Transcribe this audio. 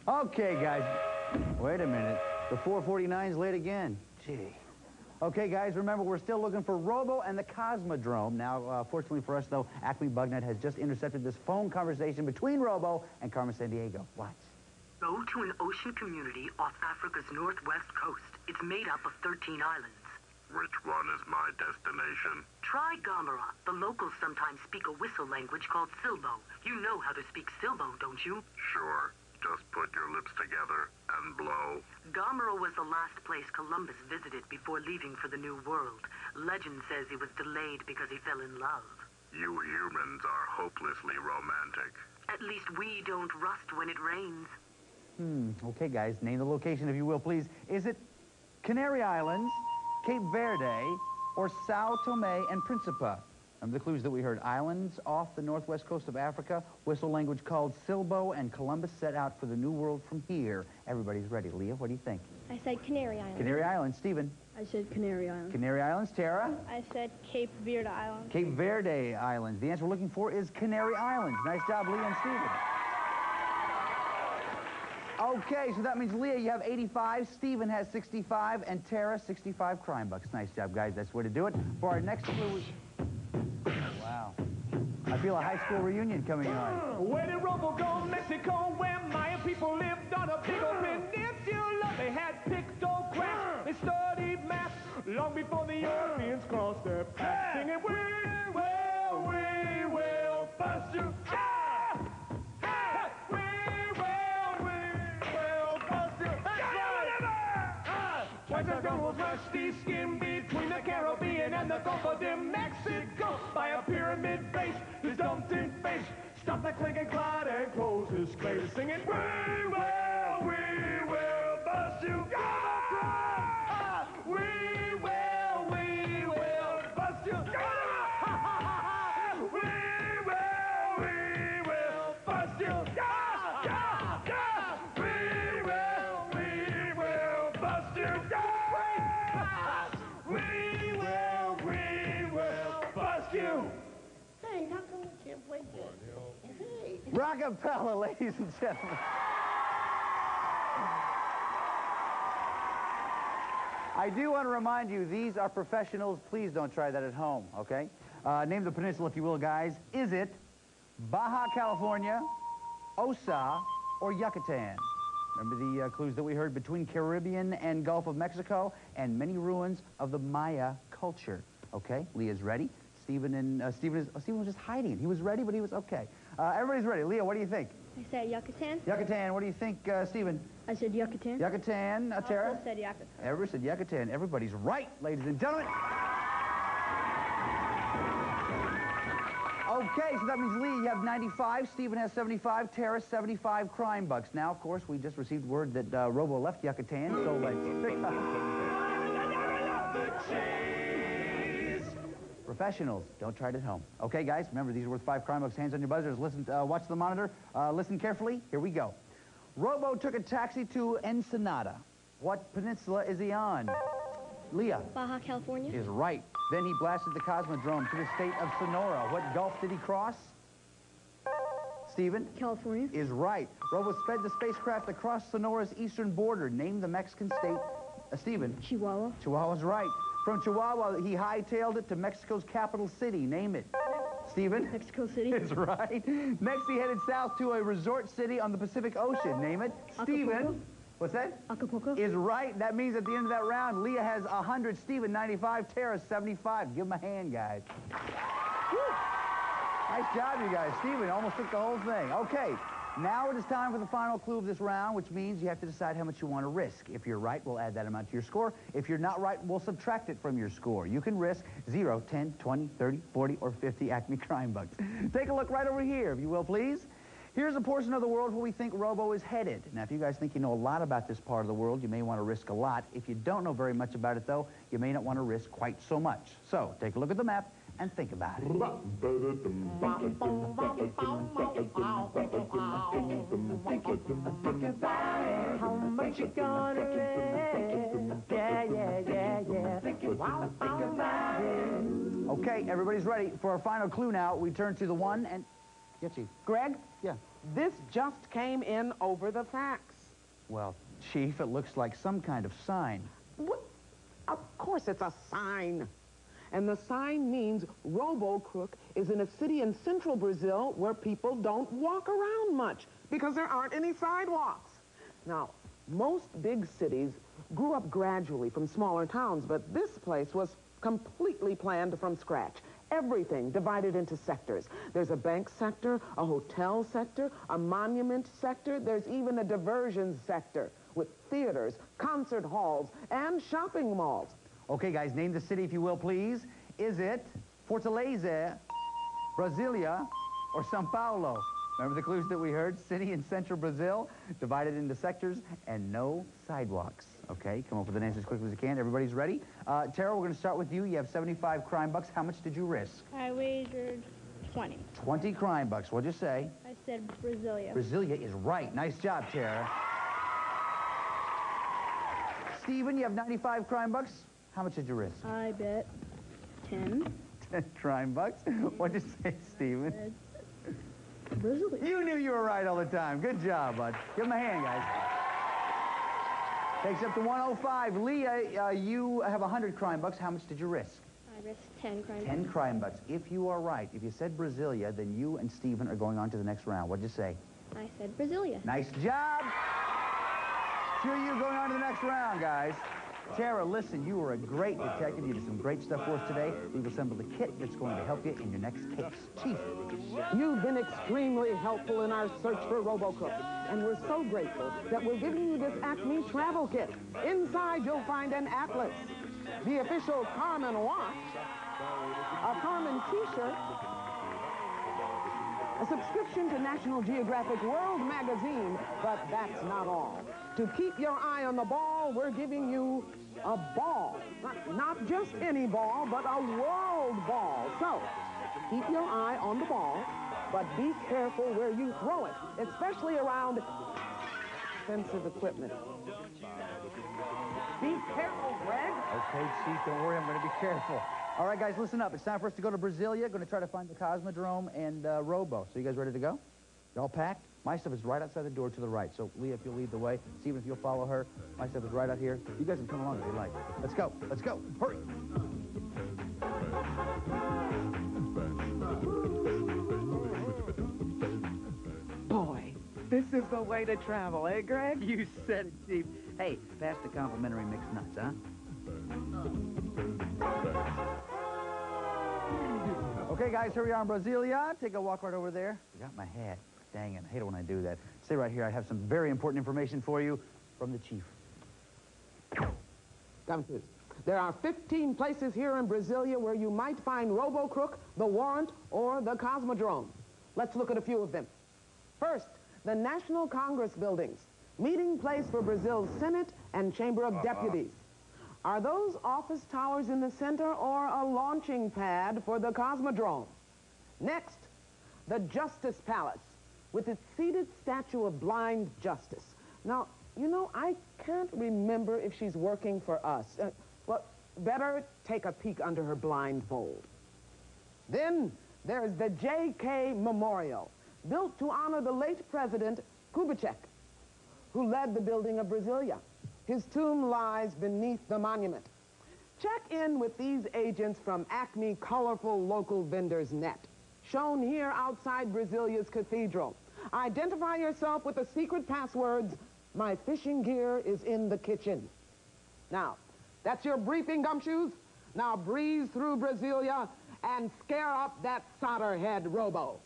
Okay, guys. Wait a minute. The 449's late again. Gee. Okay, guys, remember, we're still looking for Robo and the Cosmodrome. Now, fortunately for us, though, Acme Bugnet has just intercepted this phone conversation between Robo and Carmen Sandiego. Watch. Go to an ocean community off Africa's northwest coast. It's made up of 13 islands. Which one is my destination? Try Gamera. The locals sometimes speak a whistle language called Silbo. You know how to speak Silbo, don't you? Sure. Just put your lips together and blow. Gamera was the last place Columbus visited before leaving for the New World. Legend says he was delayed because he fell in love. You humans are hopelessly romantic. At least we don't rust when it rains. Okay, guys, name the location if you will, please. Is it Canary Islands, Cape Verde, or Sao Tome and Principe? The clues that we heard: islands off the northwest coast of Africa, whistle language called Silbo, and Columbus set out for the New World from here. Everybody's ready. Leah, what do you think? I said Canary Islands. Canary Islands. Stephen? I said Canary Islands. Canary Islands. Tara? I said Cape Verde Islands. Cape Verde Islands. The answer we're looking for is Canary Islands. Nice job, Leah and Stephen. Okay, so that means, Leah, you have 85, Stephen has 65, and Tara, 65 crime bucks. Nice job, guys. That's the way to do it. For our next clue... Wow. I feel a high school reunion coming on. Where did Robo go? Mexico, where Mayan people lived on a big old peninsula. They had pictographs. They studied math long before the Europeans crossed their path. Singing, we will bust you. Was rusty skin between the Caribbean and the Gulf of Mexico. By a pyramid base, his dumped in face. Stop the clink and glide and close his face. Singing, we will bust you. We will bust you. We will bust you. Rockapella, ladies and gentlemen. I do want to remind you, these are professionals. Please don't try that at home, okay? Name the peninsula, if you will, guys. Is it Baja California, Osa, or Yucatan? Remember the clues that we heard: between Caribbean and Gulf of Mexico, and many ruins of the Maya culture. Okay, Leah's ready. Stephen was just hiding. He was ready, but he was okay. Everybody's ready. Leah, what do you think? I said Yucatan. Yucatan. What do you think, Stephen? I said Yucatan. Yucatan. Tara? I said Yucatan. Everybody said Yucatan. Everybody's right, ladies and gentlemen. Okay, so that means, Lee, you have 95, Stephen has 75, Tara 75 crime bucks. Now, of course, we just received word that Robo left Yucatan, so let's pick up. Professionals, don't try it at home. Okay, guys, remember, these are worth 5 crime bucks. Hands on your buzzers. Listen, watch the monitor. Listen carefully. Here we go. Robo took a taxi to Ensenada. What peninsula is he on? Leah. Baja California. Is right. Then he blasted the Cosmodrome to the state of Sonora. What Gulf did he cross? Stephen? California. Is right. Robo sped the spacecraft across Sonora's eastern border. Name the Mexican state. Stephen? Chihuahua. Chihuahua's right. From Chihuahua, he hightailed it to Mexico's capital city. Name it. Stephen? Mexico City. Is right. Next, he headed south to a resort city on the Pacific Ocean. Name it. Stephen? What's that? Acapulco. Is right. That means at the end of that round, Leah has 100, Stephen 95, Tara 75. Give him a hand, guys. Woo. Nice job, you guys. Stephen almost took the whole thing. Okay, now it is time for the final clue of this round, which means you have to decide how much you want to risk. If you're right, we'll add that amount to your score. If you're not right, we'll subtract it from your score. You can risk 0, 10, 20, 30, 40, or 50 Acme Crime Bucks. Take a look right over here, if you will, please. Here's a portion of the world where we think Robo is headed. Now, if you guys think you know a lot about this part of the world, you may want to risk a lot. If you don't know very much about it, though, you may not want to risk quite so much. So, take a look at the map and think about it. How much you gonna risk? Yeah. Okay, everybody's ready. For our final clue now, we turn to the one and... Yes, Chief. Greg? Yeah. This just came in over the fax. Well, Chief, it looks like some kind of sign. What? Of course it's a sign. And the sign means Robocrook is in a city in central Brazil where people don't walk around much because there aren't any sidewalks. Now, most big cities grew up gradually from smaller towns, but this place was completely planned from scratch. Everything divided into sectors. There's a bank sector, a hotel sector, a monument sector. There's even a diversions sector with theaters, concert halls, and shopping malls. Okay, guys, name the city if you will, please. Is it Fortaleza, Brasilia, or São Paulo? Remember the clues that we heard? City in central Brazil, divided into sectors, and no sidewalks. Okay, come up with an answer as quickly as you can. Everybody's ready? Tara, we're going to start with you. You have 75 crime bucks. How much did you risk? I wagered 20. 20 crime bucks. What'd you say? I said Brasilia. Brasilia is right. Nice job, Tara. Steven, you have 95 crime bucks. How much did you risk? I bet 10. 10 crime bucks. What'd you say, Steven? Brasilia. You knew you were right all the time. Good job, bud. Give him a hand, guys. Takes up to 105. Leah, you have 100 crime bucks. How much did you risk? I risked 10 crime 10 crime bucks. If you are right, if you said Brasilia, then you and Steven are going on to the next round. What'd you say? I said Brasilia. Nice job. Sure, you going on to the next round, guys. Tara, listen, you were a great detective. You did some great stuff for us today. We've assembled a kit that's going to help you in your next case. Chief. You've been extremely helpful in our search for Robocrook, and we're so grateful that we're giving you this Acme travel kit. Inside, you'll find an atlas, the official Carmen watch, a Carmen t-shirt, a subscription to National Geographic World magazine, but that's not all. To keep your eye on the ball, we're giving you a ball. Not just any ball, but a world ball. So, keep your eye on the ball, but be careful where you throw it, especially around expensive equipment. Be careful, Greg. Okay, Chief, don't worry. I'm going to be careful. All right, guys, listen up. It's time for us to go to Brasilia. Going to try to find the Cosmodrome and Robo. So you guys ready to go? You all packed? My stuff is right outside the door to the right. So, Leah, if you'll lead the way. Steven, if you'll follow her. My stuff is right out here. You guys can come along if you like. Let's go. Let's go. Hurry. Boy, this is the way to travel, eh, Greg? You said it, Steve. Hey, pass the complimentary mixed nuts, huh? Okay, guys, here we are in Brasilia. Take a walk right over there. Forgot my hat. Dang it, I hate it when I do that. Stay right here. I have some very important information for you from the Chief. There are 15 places here in Brasilia where you might find Robocrook, the Warrant, or the Cosmodrome. Let's look at a few of them. First, the National Congress buildings, meeting place for Brazil's Senate and Chamber of Deputies. Are those office towers in the center or a launching pad for the Cosmodrome? Next, the Justice Palace, with its seated statue of blind justice. Now, you know, I can't remember if she's working for us. Well, better take a peek under her blindfold. Then there's the J.K. Memorial, built to honor the late President Kubitschek, who led the building of Brasilia. His tomb lies beneath the monument. Check in with these agents from Acme Colorful Local Vendors Net, shown here outside Brasilia's cathedral. Identify yourself with the secret passwords, "My fishing gear is in the kitchen." Now, that's your briefing, gumshoes. Now breeze through Brasilia and scare up that solderhead Robo.